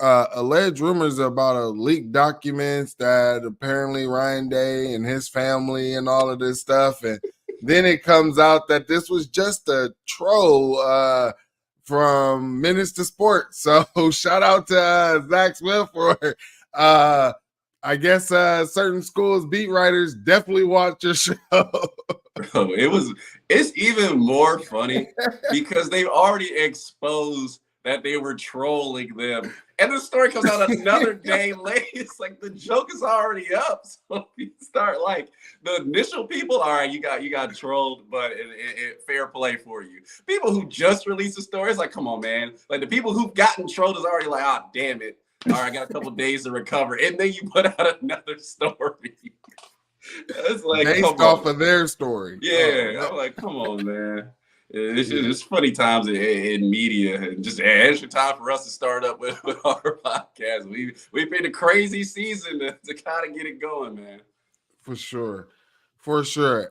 alleged rumors about leaked documents that apparently Ryan Day and his family and all of this stuff. And then it comes out that this was just a troll from Menace to Sports. So shout out to Zach Smith for I guess certain schools beat writers definitely watch your show. Bro, it's even more funny because they've already exposed that they were trolling them. And the story comes out another day late. It's like the joke is already up. So you start like the initial people, all right, you got trolled, but fair play for you. People who just released the story, it's like, come on, man. Like the people who've gotten trolled is already like, oh, damn it. All right, I got a couple days to recover. And then you put out another story. It's like based off of their story. Yeah, I'm like, come on, man. It's just funny times in media, and just extra time for us to start up with our podcast. We've been a crazy season to kind of get it going, man. For sure.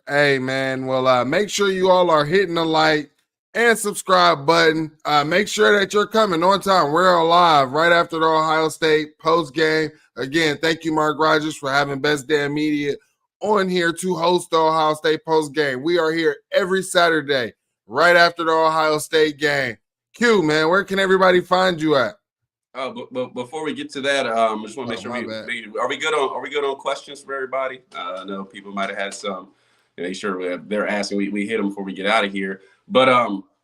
Hey, man. Well, make sure you all are hitting the like and subscribe button. Make sure that you're coming on time. We're live right after the Ohio State post game. Again, thank you, Mark Rogers, for having Best Damn Media on here to host the Ohio State post game. We are here every Saturday right after the Ohio State game. Q, man, where can everybody find you at? Oh, but before we get to that, I just want to make sure are we good on questions for everybody? I know people might have had some. Make sure they're asking. We hit them before we get out of here. But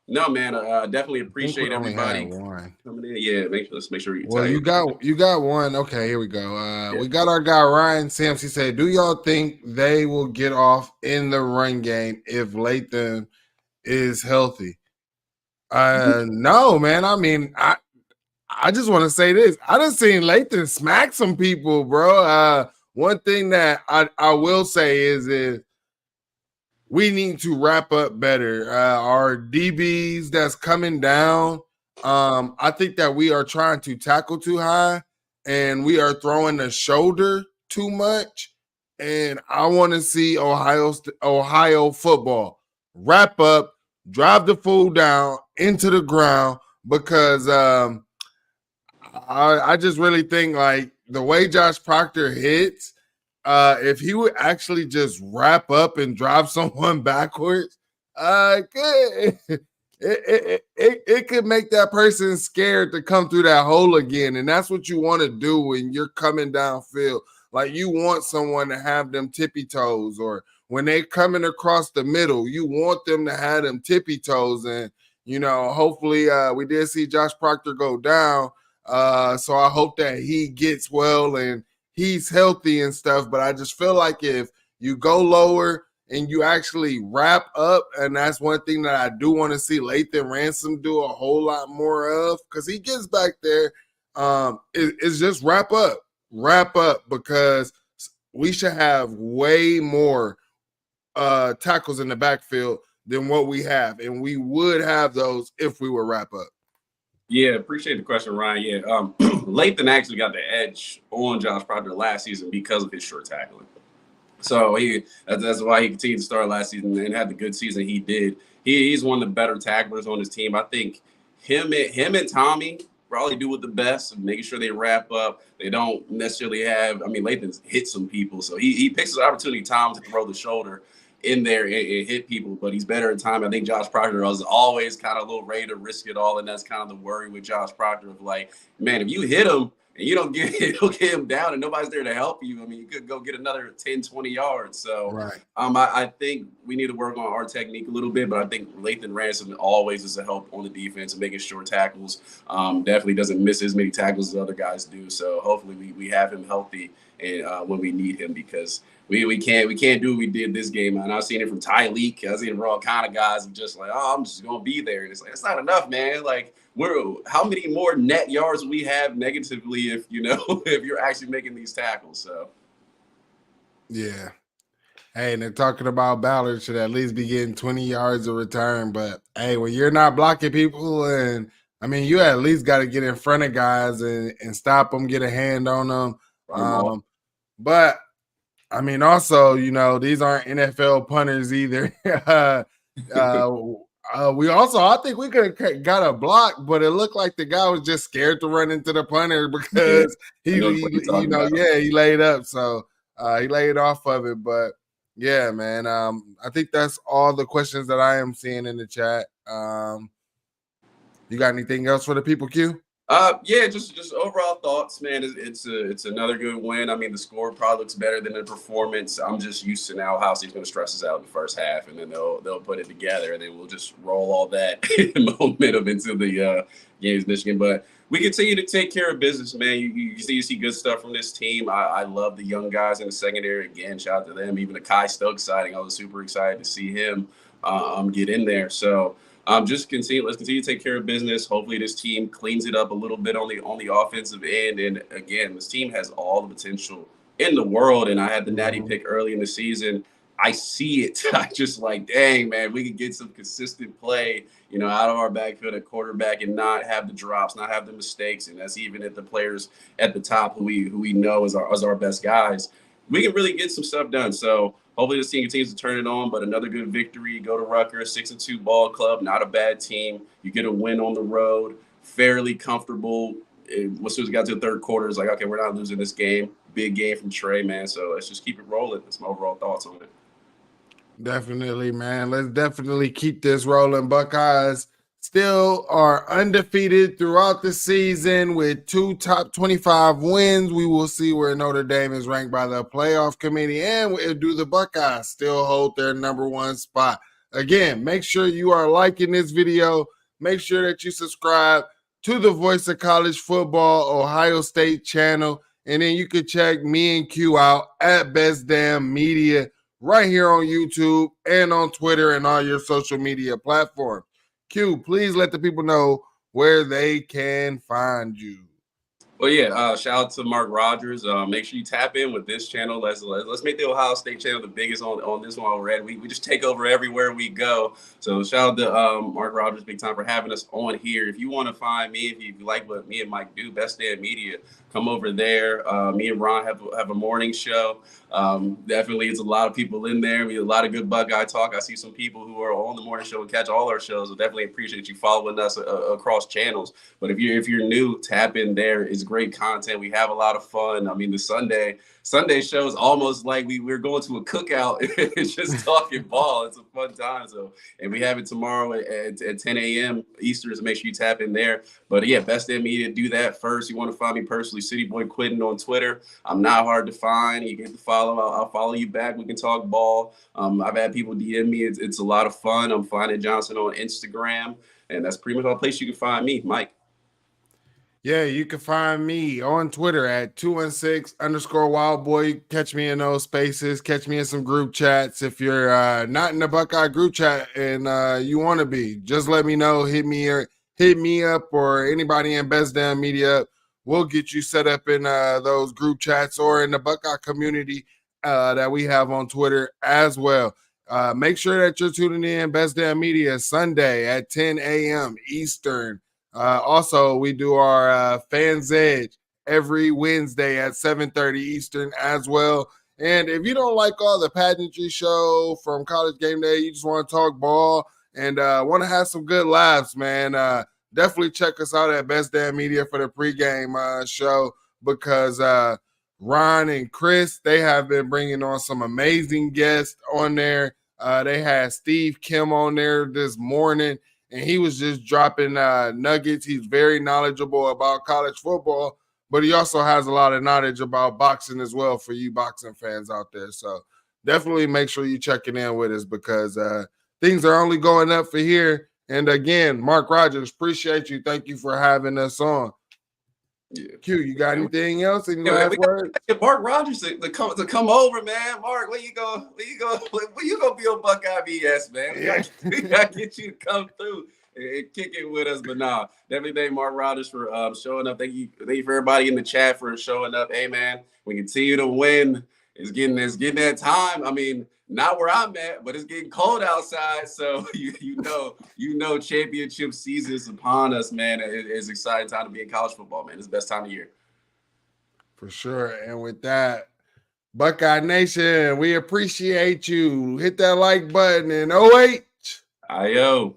no, man, definitely appreciate everybody coming in. Yeah, let's make sure you got one. Okay, here we go. We got our guy Ryan Sims. He said, "Do y'all think they will get off in the run game if Latham is healthy?" No, man. I mean, I just want to say this. I done seen Latham smack some people, bro. One thing that I will say is we need to wrap up better. Our DBs that's coming down, I think that we are trying to tackle too high and we are throwing the shoulder too much. And I want to see Ohio football wrap up, drive the fool down into the ground because I just really think like the way Josh Proctor hits, if he would actually just wrap up and drive someone backwards, it could make that person scared to come through that hole again. And that's what you want to do when you're coming downfield. Like you want someone to have them tippy toes, or when they coming across the middle, you want them to have them tippy toes. And, you know, hopefully we did see Josh Proctor go down. So I hope that he gets well and he's healthy and stuff. But I just feel like if you go lower and you actually wrap up, and that's one thing that I do want to see Lathan Ransom do a whole lot more of, because he gets back there, it's just wrap up, because we should have way more tackles in the backfield than what we have, and we would have those if we would wrap up. Yeah, appreciate the question, Ryan. Yeah, Lathan actually got the edge on Josh Proctor last season because of his short tackling. So that's why he continued to start last season and had the good season he did. He's one of the better tacklers on his team. I think him and Tommy probably do with the best, making sure they wrap up. They don't necessarily have. I mean, Lathan's hit some people, so he picks his opportunity time to throw the shoulder in there and hit people, but he's better in time. I think Josh Proctor was always kind of a little ready to risk it all, and that's kind of the worry with Josh Proctor of like, man, if you hit him and you don't get him down and nobody's there to help you, I mean, you could go get another 10, 20 yards. So right. I think we need to work on our technique a little bit, but I think Lathan Ransom always is a help on the defense and making short tackles. Definitely doesn't miss as many tackles as other guys do. So hopefully we have him healthy and when we need him, because we can't do what we did this game. And I've seen it from Tyreek. I've seen it from all kind of guys and just like, oh, I'm just gonna be there. And it's like, it's not enough, man. Like, how many more net yards we have negatively if if you're actually making these tackles? So yeah. Hey, and they're talking about Ballard should at least be getting 20 yards of return. But hey, when you're not blocking people, and I mean, you at least got to get in front of guys and stop them, get a hand on them. But I mean, also, these aren't NFL punters either. We also, I think we could have got a block, but it looked like the guy was just scared to run into the punter because he laid up. So he laid off of it. But yeah, man, I think that's all the questions that I am seeing in the chat. You got anything else for the people, Q? Yeah, just overall thoughts, man. It's another good win. I mean, the score probably looks better than the performance. I'm just used to now how State's going to stress us out in the first half, and then they'll put it together, and then we'll just roll all that momentum into the games, Michigan. But we continue to take care of business, man. You see good stuff from this team. I love the young guys in the secondary. Again, shout out to them. Even the Kai Stokes sighting, I was super excited to see him get in there. So. Let's continue to take care of business. Hopefully this team cleans it up a little bit on the offensive end. And again, this team has all the potential in the world. And I had the natty pick early in the season. I see it. I just like, dang, man, we could get some consistent play, out of our backfield at quarterback and not have the drops, not have the mistakes. And that's even at the players at the top who we know as our best guys. We can really get some stuff done. So hopefully this team continues to turn it on, but another good victory. Go to Rutgers, 6-2 ball club, not a bad team. You get a win on the road, fairly comfortable. As soon as we got to the third quarter, it's like, okay, we're not losing this game. Big game from Trey, man. So let's just keep it rolling. That's my overall thoughts on it. Definitely, man. Let's definitely keep this rolling. Buckeyes still are undefeated throughout the season with 2 top 25 wins. We will see where Notre Dame is ranked by the playoff committee, and do the Buckeyes still hold their number 1 spot. Again, make sure you are liking this video. Make sure that you subscribe to the Voice of College Football Ohio State channel, and then you can check me and Q out at Best Damn Media right here on YouTube and on Twitter and all your social media platforms. Q, please let the people know where they can find you. Well, yeah, shout out to Mark Rogers. Make sure you tap in with this channel. Let's make the Ohio State channel the biggest on this one already. We just take over everywhere we go. So shout out to Mark Rogers, big time for having us on here. If you want to find me, if you like what me and Mike do, Best Damn Media, come over there. Me and Ron have a morning show. Definitely, it's a lot of people in there. We have a lot of good Buckeye talk. I see some people who are on the morning show and catch all our shows. So definitely appreciate you following us across channels. But if you're new, tap in there. It's great content. We have a lot of fun. I mean, the Sunday show is almost like we're going to a cookout. It's just talking ball. It's a fun time. So, and we have it tomorrow at 10 a.m. Eastern. So make sure you tap in there. But yeah, Best Damn Media, do that first. You want to find me personally, City Boy Quentin on Twitter. I'm not hard to find. You get to follow. I'll follow you back. We can talk ball. I've had people DM me. It's a lot of fun. I'm Finding Johnson on Instagram. And that's pretty much all the place you can find me, Mike. Yeah, you can find me on Twitter at 216_wildboy. Catch me in those spaces. Catch me in some group chats. If you're not in the Buckeye group chat and you want to be, just let me know. Hit me up, or anybody in Best Damn Media. We'll get you set up in those group chats or in the Buckeye community that we have on Twitter as well. Make sure that you're tuning in Best Damn Media Sunday at 10 a.m. Eastern. Also, we do our Fans Edge every Wednesday at 7:30 Eastern as well. And if you don't like all the pageantry show from College Game Day, you just want to talk ball and want to have some good laughs, man, definitely check us out at Best Damn Media for the pregame show, because Ron and Chris, they have been bringing on some amazing guests on there. They had Steve Kim on there this morning, and he was just dropping nuggets. He's very knowledgeable about college football, but he also has a lot of knowledge about boxing as well for you boxing fans out there. So definitely make sure you checking in with us, because things are only going up for here. And again, Mark Rogers, appreciate you. Thank you for having us on. Yeah. Q, you got anything else? Any last words? Mark Rogers to come over, man. Mark, where you go be on Buckeye BS, man? We gotta get you to come through and kick it with us. But nah, definitely thank Mark Rogers for showing up. Thank you for everybody in the chat for showing up. Hey man, we continue to win. It's getting that time. I mean, not where I'm at, but it's getting cold outside. So you know, championship season is upon us, man. It's an exciting time to be in college football, man. It's the best time of year. For sure. And with that, Buckeye Nation, we appreciate you. Hit that like button and 08. Ayo.